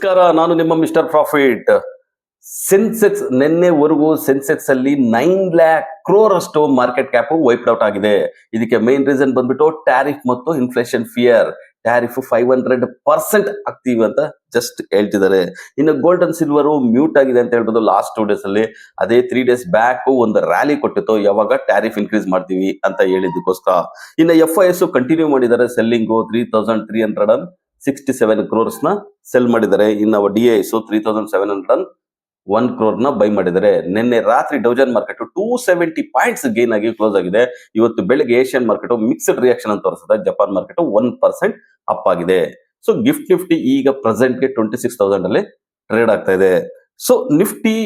ನಮಸ್ಕಾರ, ನಾನು ನಿಮ್ಮ ಮಿಸ್ಟರ್ ಪ್ರಾಫಿಟ್. ಸೆನ್ಸೆಕ್ಸ್ ನಿನ್ನೆವರೆಗೂ ಸೆನ್ಸೆಕ್ಸ್ ಅಲ್ಲಿ 9 lakh crore ಅಷ್ಟು ಮಾರ್ಕೆಟ್ ಕ್ಯಾಪ್ ವೈಪ್ಡ್ ಔಟ್ ಆಗಿದೆ. ಇದಕ್ಕೆ ಮೇನ್ ರೀಸನ್ ಬಂದ್ಬಿಟ್ಟು ಟ್ಯಾರಿಫ್ ಮತ್ತು ಇನ್ಫ್ಲೇಷನ್ ಫಿಯರ್. ಟ್ಯಾರಿಫ್ 500% ಆಗ್ತೀವಿ ಅಂತ ಜಸ್ಟ್ ಹೇಳ್ತಿದ್ದಾರೆ. ಇನ್ನು ಗೋಲ್ಡ್ ಅಂಡ್ ಸಿಲ್ವರ್ ಮ್ಯೂಟ್ ಆಗಿದೆ ಅಂತ ಹೇಳ್ಬೋದು ಲಾಸ್ಟ್ 2 days ಅಲ್ಲಿ. ಅದೇ 3 days ಬ್ಯಾಕ್ ಒಂದು ರ್ಯಾಲಿ ಕೊಟ್ಟಿತ್ತು, ಯಾವಾಗ ಟ್ಯಾರಿಫ್ ಇನ್ಕ್ರೀಸ್ ಮಾಡ್ತೀವಿ ಅಂತ ಹೇಳಿದಕ್ಕೋಸ್ಕರ. ಇನ್ನು FIS ಕಂಟಿನ್ಯೂ ಮಾಡಿದ್ದಾರೆ ಸೆಲ್ಲಿಂಗು. 3,367 crores ನ ಸೆಲ್ ಮಾಡಿದ್ದಾರೆ. ಇನ್ನು DIS 3,701 crore ನ ಬೈ ಮಾಡಿದ್ದಾರೆ. ನಿನ್ನೆ ರಾತ್ರಿ ಡೌಜನ್ ಮಾರ್ಕೆಟ್ 270 ಪಾಯಿಂಟ್ಸ್ ಗೇನ್ ಆಗಿ ಕ್ಲೋಸ್ ಆಗಿದೆ. ಇವತ್ತು ಬೆಳಗ್ಗೆ ಏಷ್ಯನ್ ಮಾರ್ಕೆಟ್ ಮಿಕ್ಸ್ಡ್ ರಿಯಾಕ್ಷನ್ ಅಂತ ತೋರಿಸುತ್ತೆ. ಜಪಾನ್ ಮಾರ್ಕೆಟ್ 1% ಅಪ್ ಆಗಿದೆ. ಸೊ ಗಿಫ್ಟ್ ನಿಫ್ಟಿ ಈಗ ಪ್ರೆಸೆಂಟ್ ಗೆ 26,000 ಅಲ್ಲಿ ಟ್ರೇಡ್ ಆಗ್ತಾ ಇದೆ. ಸೊ ನಿಫ್ಟಿ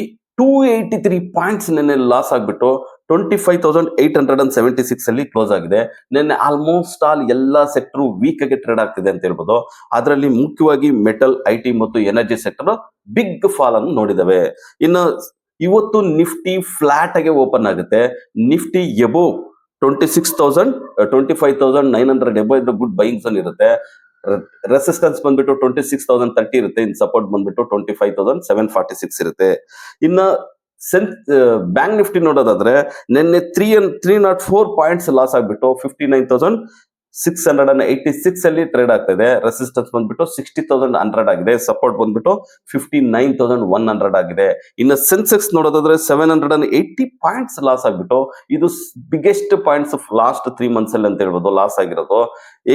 283 ಪಾಯಿಂಟ್ಸ್ ನಿನ್ನೆ ಲಾಸ್ ಆಗ್ಬಿಟ್ಟು 25,876 ಅಲ್ಲಿ ಕ್ಲೋಸ್ ಆಗಿದೆ. ನಿನ್ನೆ ಆಲ್ಮೋಸ್ಟ್ ಆಲ್ ಎಲ್ಲಾ ಸೆಕ್ಟರ್ ವೀಕ್ ಆಗಿ ಟ್ರೇಡ್ ಆಗ್ತಿದೆ ಅಂತ ಹೇಳ್ಬೋದು. ಅದರಲ್ಲಿ ಮುಖ್ಯವಾಗಿ ಮೆಟಲ್, IT ಮತ್ತು ಎನರ್ಜಿ ಸೆಕ್ಟರ್ ಬಿಗ್ ಫಾಲ್ ಅನ್ನು ನೋಡಿದವೆ. ಇನ್ನು ಇವತ್ತು ನಿಫ್ಟಿ ಫ್ಲಾಟ್ ಆಗಿ ಓಪನ್ ಆಗುತ್ತೆ. ನಿಫ್ಟಿ ಎಬೋವ್ 26,000 25,900 ಎಬೋವ್ ಇದ್ರೆ ಗುಡ್ ಬೈಯಿಂಗ್ ಝೋನ್ ಇರುತ್ತೆ. ರೆಸಿಸ್ಟೆನ್ಸ್ ಬಂದ್ಬಿಟ್ಟು 26,030 ಇರುತ್ತೆ. ಇನ್ ಸಪೋರ್ಟ್ ಬಂದ್ಬಿಟ್ಟು 25,746 ಇರುತ್ತೆ. ಇನ್ನ ಬ್ಯಾಂಕ್ ನಿಫ್ಟಿ ನೋಡೋದಾದ್ರೆ ನಿನ್ನೆ 304 ಪಾಯಿಂಟ್ಸ್ ಲಾಸ್ ಆಗ್ಬಿಟ್ಟು 59,686 ಅಲ್ಲಿ ಟ್ರೇಡ್ ಆಗ್ತಾ ಇದೆ. ರೆಸಿಸ್ಟೆನ್ಸ್ ಬಂದ್ಬಿಟ್ಟು 60,100 ಆಗಿದೆ. ಸಪೋರ್ಟ್ ಬಂದ್ಬಿಟ್ಟು 59,100 ಆಗಿದೆ. ಇನ್ನು ಸೆನ್ಸೆಕ್ಸ್ ನೋಡೋದಾದ್ರೆ 780 ಪಾಯಿಂಟ್ಸ್ ಲಾಸ್ ಆಗ್ಬಿಟ್ಟು ಇದು ಬಿಗ್ಗೆಸ್ಟ್ ಪಾಯಿಂಟ್ಸ್ ಲಾಸ್ಟ್ 3 months ಅಲ್ಲಿ ಅಂತ ಹೇಳ್ಬೋದು ಲಾಸ್ ಆಗಿರೋದು.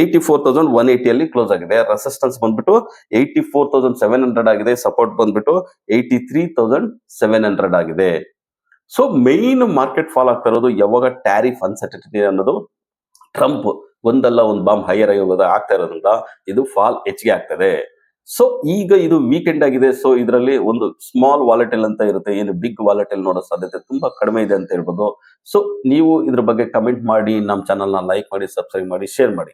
84,180 ಅಲ್ಲಿ ಕ್ಲೋಸ್ ಆಗಿದೆ. ರೆಸಿಸ್ಟೆನ್ಸ್ ಬಂದ್ಬಿಟ್ಟು 84,700 ಆಗಿದೆ. ಸಪೋರ್ಟ್ ಬಂದ್ಬಿಟ್ಟು 83,700 ಆಗಿದೆ. ಸೊ ಮೈನ್ ಮಾರ್ಕೆಟ್ ಫಾಲ್ ಆಗ್ತಾ ಇರೋದು ಯಾವಾಗ ಟ್ಯಾರಿಫ್ ಅನ್ಸರ್ಟನಿಟಿ ಅನ್ನೋದು ಟ್ರಂಪ್ ಒಂದಲ್ಲ ಒಂದು ಬಾಂಬ್ ಹೈಯರ್ ಆಗ್ತಾ ಇರೋದ್ರಿಂದ ಇದು ಫಾಲ್ ಹೆಚ್ಚಿಗೆ ಆಗ್ತದೆ. ಸೊ ಈಗ ಇದು ವೀಕೆಂಡ್ ಆಗಿದೆ. ಸೊ ಇದರಲ್ಲಿ ಒಂದು ಸ್ಮಾಲ್ ವಾಲೆಟೈಲ್ ಅಂತ ಇರುತ್ತೆ. ಏನು ಬಿಗ್ ವಾಲೆಟೈಲ್ ನೋಡೋ ಸಾಧ್ಯತೆ ತುಂಬಾ ಕಡಿಮೆ ಇದೆ ಅಂತ ಹೇಳ್ಬೋದು. ಸೊ ನೀವು ಇದ್ರ ಬಗ್ಗೆ ಕಮೆಂಟ್ ಮಾಡಿ, ನಮ್ಮ ಚಾನಲ್ ನ ಲೈಕ್ ಮಾಡಿ, ಸಬ್ಸ್ಕ್ರೈಬ್ ಮಾಡಿ, ಶೇರ್ ಮಾಡಿ.